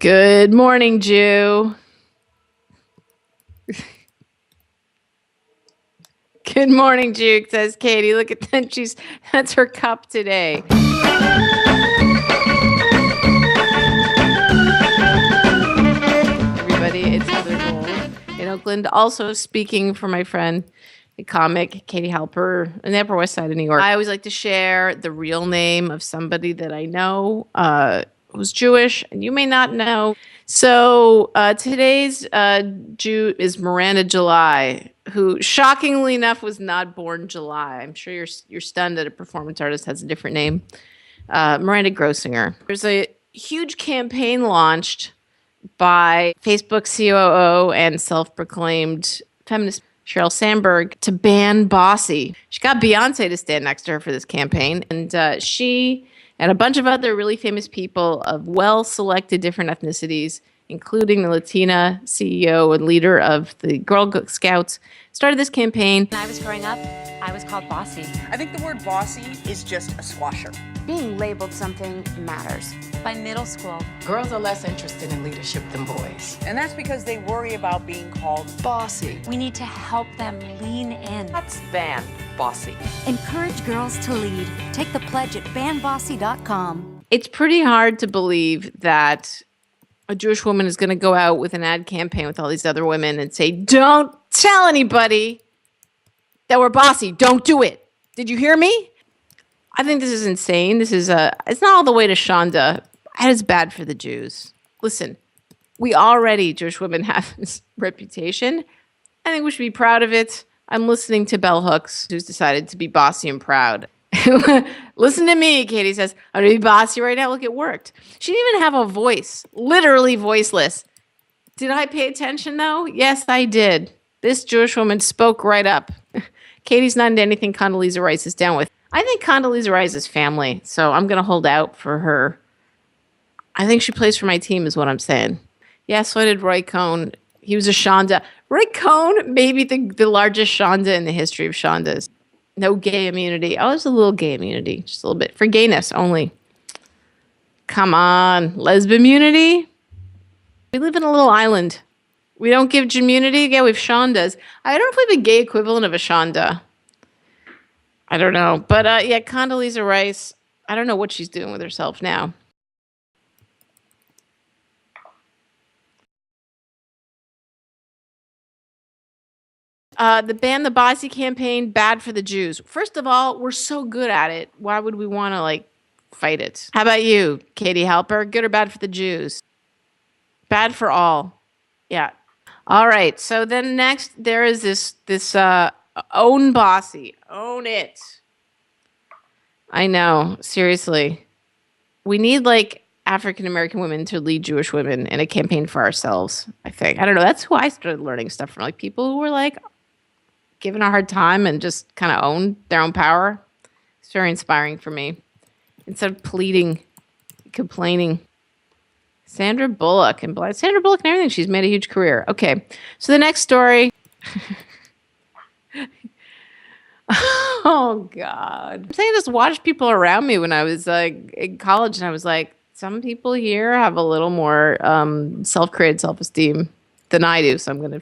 Good morning, Jew. Good morning, Jew, says Katie. Look at that. That's her cup today. Everybody, it's Heather Gold in Oakland. Also speaking for my friend, the comic Katie Halper in the Upper West Side of New York. I always like to share the real name of somebody that I know who's Jewish, and you may not know. So today's Jew is Miranda July, who shockingly enough was not born July. I'm sure you're stunned that a performance artist has a different name. Miranda Grossinger. There's a huge campaign launched by Facebook COO and self-proclaimed feminist Sheryl Sandberg to ban Bossy. She got Beyonce to stand next to her for this campaign, and she and a bunch of other really famous people of well-selected different ethnicities, including the Latina CEO and leader of the Girl Scouts, started this campaign. When I was growing up, I was called bossy. I think the word bossy is just a swasher. Being labeled something matters. By middle school, girls are less interested in leadership than boys. And that's because they worry about being called bossy. We need to help them lean in. Let's ban bossy. Encourage girls to lead. Take the pledge at banbossy.com. It's pretty hard to believe that a Jewish woman is going to go out with an ad campaign with all these other women and say, don't tell anybody that we're bossy. Don't do it. Did you hear me? I think this is insane. It's not all the way to Shonda. That is bad for the Jews. Listen, we already, Jewish women, have this reputation. I think we should be proud of it. I'm listening to Bell Hooks, who's decided to be bossy and proud. Listen to me, Katie says. I'm going to be bossy right now. Look, it worked. She didn't even have a voice, literally voiceless. Did I pay attention, though? Yes, I did. This Jewish woman spoke right up. Katie's not into anything Condoleezza Rice is down with. I think Condoleezza Rice is family, so I'm going to hold out for her. I think she plays for my team is what I'm saying. Yeah, so did Roy Cohn. He was a Shonda. Roy Cohn, maybe the largest Shonda in the history of Shondas. No gay immunity. Oh, there's a little gay immunity, just a little bit. For gayness only. Come on. Lesbian immunity? We live in a little island. We don't give immunity? Yeah, we have Shondas. I don't know if we have a gay equivalent of a Shonda. I don't know. But yeah, Condoleezza Rice, I don't know what she's doing with herself now. The Ban the Bossy campaign, bad for the Jews. First of all, we're so good at it. Why would we want to, fight it? How about you, Katie Halper? Good or bad for the Jews? Bad for all. Yeah. All right. So then next, there is this OwnBossy. Own it. I know. Seriously. We need, African-American women to lead Jewish women in a campaign for ourselves, I think. I don't know. That's who I started learning stuff from. People who were, given a hard time and just kind of owned their own power. It's very inspiring for me. Instead of pleading, complaining. Sandra Bullock and everything. She's made a huge career. Okay. So the next story. Oh, God. I'm saying I just watched people around me when I was in college, and I was like, some people here have a little more self-created self-esteem than I do, so I'm going to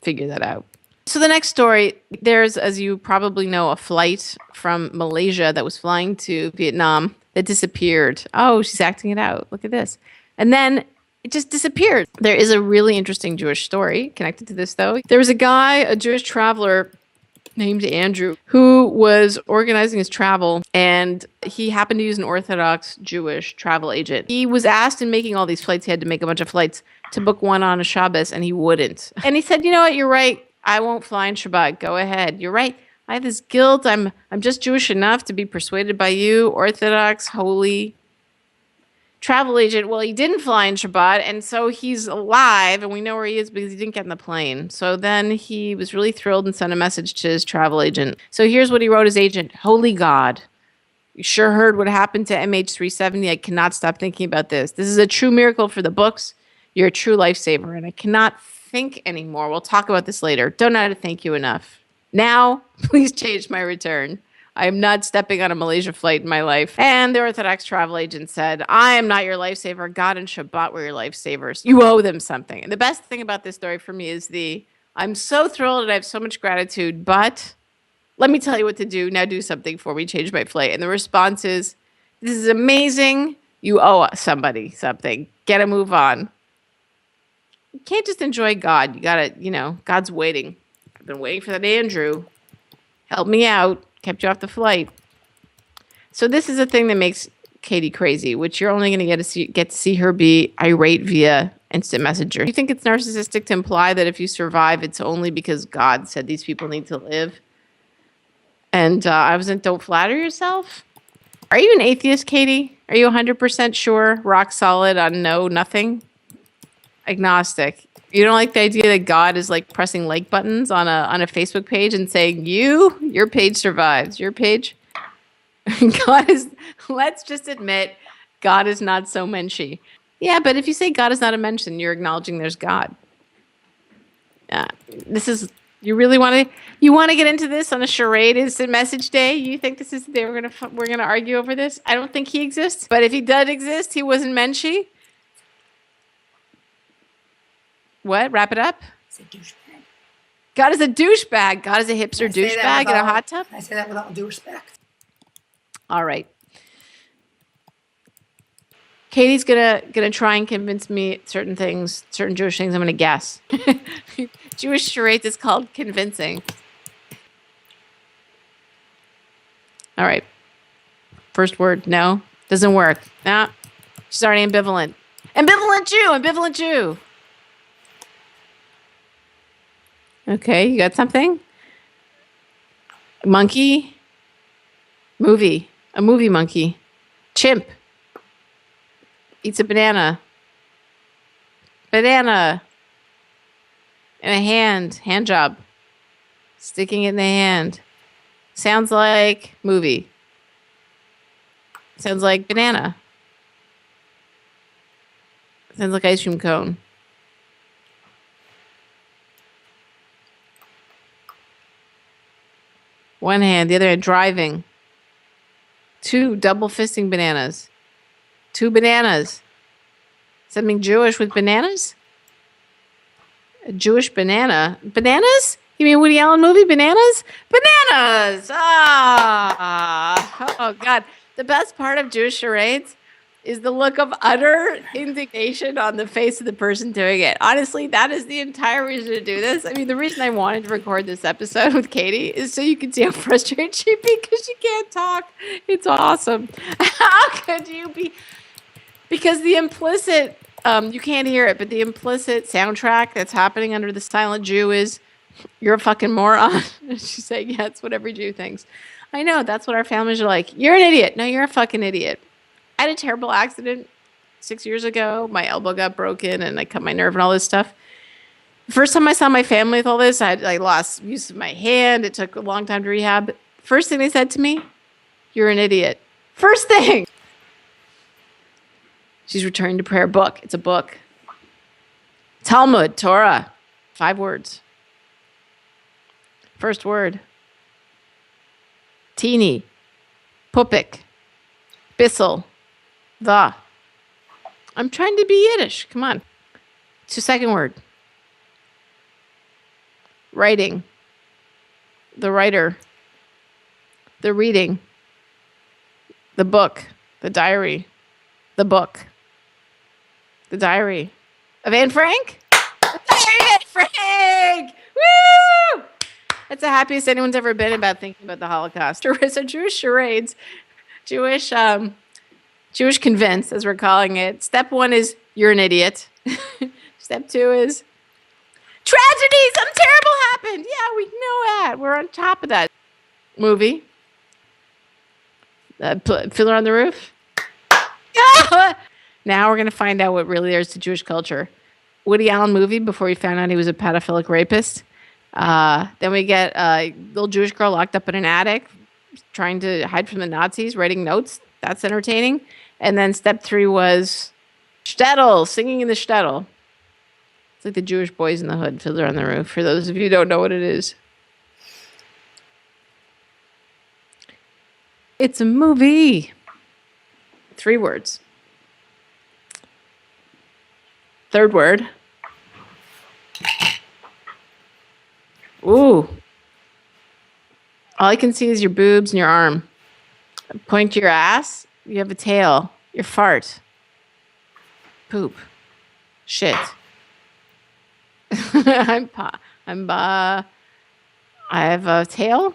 figure that out. So the next story, there's, as you probably know, a flight from Malaysia that was flying to Vietnam that disappeared. Oh, she's acting it out. Look at this. And then it just disappeared. There is a really interesting Jewish story connected to this, though. There was a guy, a Jewish traveler named Andrew, who was organizing his travel, and he happened to use an Orthodox Jewish travel agent. He was asked in making all these flights, he had to make a bunch of flights, to book one on a Shabbos, and he wouldn't. And he said, you know what, you're right. I won't fly in Shabbat. Go ahead. You're right. I have this guilt. I'm just Jewish enough to be persuaded by you, Orthodox, holy travel agent. Well, he didn't fly in Shabbat, and so he's alive, and we know where he is because he didn't get in the plane. So then he was really thrilled and sent a message to his travel agent. So here's what he wrote his agent. Holy God, you sure heard what happened to MH370. I cannot stop thinking about this. This is a true miracle for the books. You're a true lifesaver, and I cannot think anymore. We'll talk about this later. Don't know how to thank you enough. Now, please change my return. I am not stepping on a Malaysia flight in my life. And the Orthodox travel agent said, I am not your lifesaver. God and Shabbat were your lifesavers. You owe them something. And the best thing about this story for me is I'm so thrilled and I have so much gratitude, but let me tell you what to do. Now do something for me. Change my flight. And the response is, this is amazing. You owe somebody something. Get a move on. You can't just enjoy God. You got to, God's waiting. I've been waiting for that Andrew. Help me out. Kept you off the flight. So this is a thing that makes Katie crazy, which you're only going to get to see her be irate via instant messenger. You think it's narcissistic to imply that if you survive, it's only because God said these people need to live? And don't flatter yourself. Are you an atheist, Katie? Are you 100% sure, rock solid on no, nothing? Agnostic. You don't like the idea that God is like pressing like buttons on a Facebook page and saying, your page survives. Your page, let's just admit, God is not so menschy. Yeah, but if you say God is not a mensch, then you're acknowledging there's God. You really want to get into this on a charade instant message day? You think this is we're gonna argue over this? I don't think he exists, but if he did exist, he wasn't menschy. What? Wrap it up? It's a douchebag. God is a douchebag. God is a hipster douchebag in a hot tub? I say that with all due respect. All right. Katie's gonna try and convince me certain things, certain Jewish things. I'm gonna guess. Jewish charades is called convincing. All right. First word, no. Doesn't work. No. She's already ambivalent. Ambivalent Jew. Okay, you got something? Monkey? Movie. A movie monkey. Chimp. Eats a banana. Banana. In a hand job. Sticking it in the hand. Sounds like movie. Sounds like banana. Sounds like ice cream cone. One hand, the other hand driving. Two double fisting bananas. Two bananas. Something Jewish with bananas? A Jewish banana. Bananas? You mean Woody Allen movie Bananas? Bananas! Oh, God. The best part of Jewish charades is the look of utter indignation on the face of the person doing it. Honestly, that is the entire reason to do this. I mean, the reason I wanted to record this episode with Katie is so you can see how frustrated she'd be because she can't talk. It's awesome. How could you be? Because the implicit, you can't hear it, but the implicit soundtrack that's happening under the silent Jew is, you're a fucking moron. She's saying, yeah, it's what every Jew thinks. I know, that's what our families are like. You're an idiot. No, you're a fucking idiot. I had a terrible accident 6 years ago. My elbow got broken and I cut my nerve and all this stuff. First time I saw my family with all this, I lost use of my hand. It took a long time to rehab. First thing they said to me, you're an idiot. First thing. She's returning to prayer book. It's a book. Talmud, Torah, 5 words. First word. Teeny, Pupik, Bissell, the. I'm trying to be Yiddish. Come on. It's your second word. Writing. The writer. The reading. The book. The diary. The book. The diary. Of Anne Frank? The diary of Anne Frank! Woo! That's the happiest anyone's ever been about thinking about the Holocaust. So Jewish charades, Jewish convince, as we're calling it. Step 1 is you're an idiot. Step 2 is tragedy, something terrible happened. Yeah, we know that. We're on top of that. Movie. Fiddler on the Roof. Now we're going to find out what really there is to Jewish culture. Woody Allen movie before we found out he was a pedophilic rapist. Then we get a little Jewish girl locked up in an attic trying to hide from the Nazis, writing notes. That's entertaining. And then step 3 was shtetl, singing in the shtetl. It's like the Jewish Boys in the Hood, Fiddler on the Roof, for those of you who don't know what it is. It's a movie. 3 words. Third word. Ooh. All I can see is your boobs and your arm. Point to your ass. You have a tail. Your fart. Poop. Shit. I have a tail.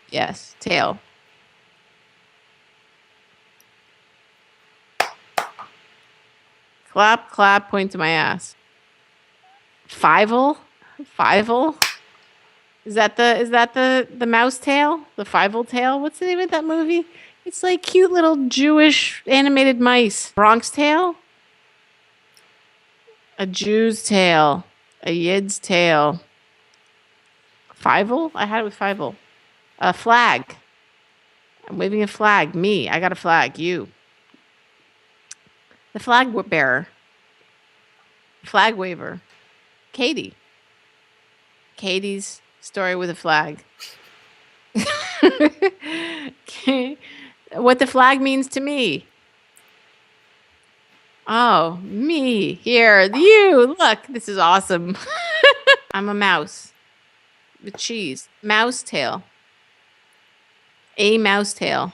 Yes, tail. Clap, clap, point to my ass. Fivel? Fivel? Is that the mouse tail? The Fivel tail? What's the name of that movie? It's like cute little Jewish animated mice. Bronx tail? A Jew's tail. A Yid's tail. Fivel? I had it with Fivel. A flag. I'm waving a flag. Me. I got a flag. You. The flag bearer. Flag waver. Katie. Katie's story with a flag. What the flag means to me. Oh, me. Here. You. Look. This is awesome. I'm a mouse. With cheese. Mouse tail. A mouse tail.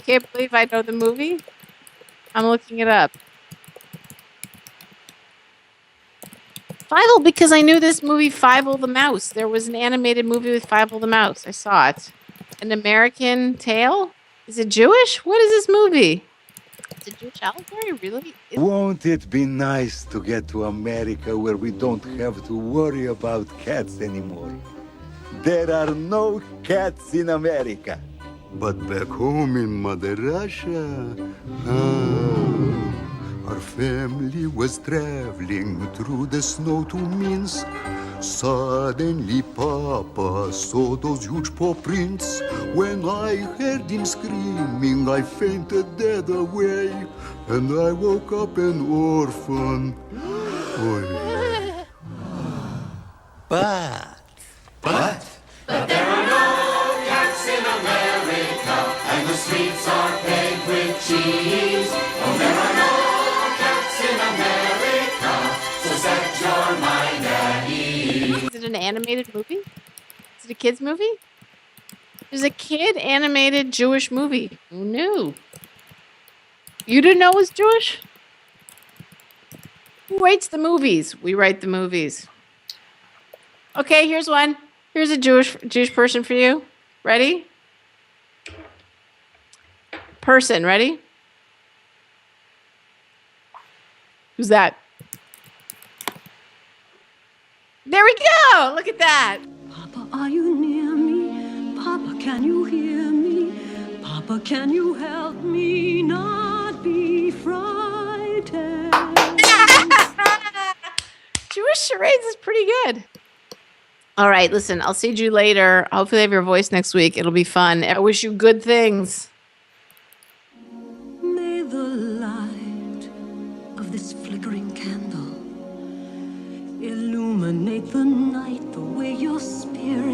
Can't believe I know the movie. I'm looking it up. Fievel, because I knew this movie, Fievel the Mouse. There was an animated movie with Fievel the Mouse. I saw it. An American Tale? Is it Jewish? What is this movie? Is it Jewish allegory? Really? Won't it be nice to get to America where we don't have to worry about cats anymore? There are no cats in America. But back home in Mother Russia, our family was traveling through the snow to Minsk. Suddenly Papa saw those huge paw prints. When I heard him screaming, I fainted dead away. And I woke up an orphan. But There are no cats in America, and the streets are paved with cheese. Oh, there are no cats in America, so set your mind at ease. Is it an animated movie? Is it a kid's movie? There's a kid animated Jewish movie. Who knew? You didn't know it was Jewish? Who writes the movies? We write the movies. Okay, here's one. Here's a Jewish person for you. Ready? Person, ready? Who's that? There we go. Look at that. Papa, are you near me? Papa, can you hear me? Papa, can you help me not be frightened? Jewish Charades is pretty good. All right, listen, I'll see you later. Hopefully I have your voice next week. It'll be fun. I wish you good things. May the light of this flickering candle illuminate the night the way your spirit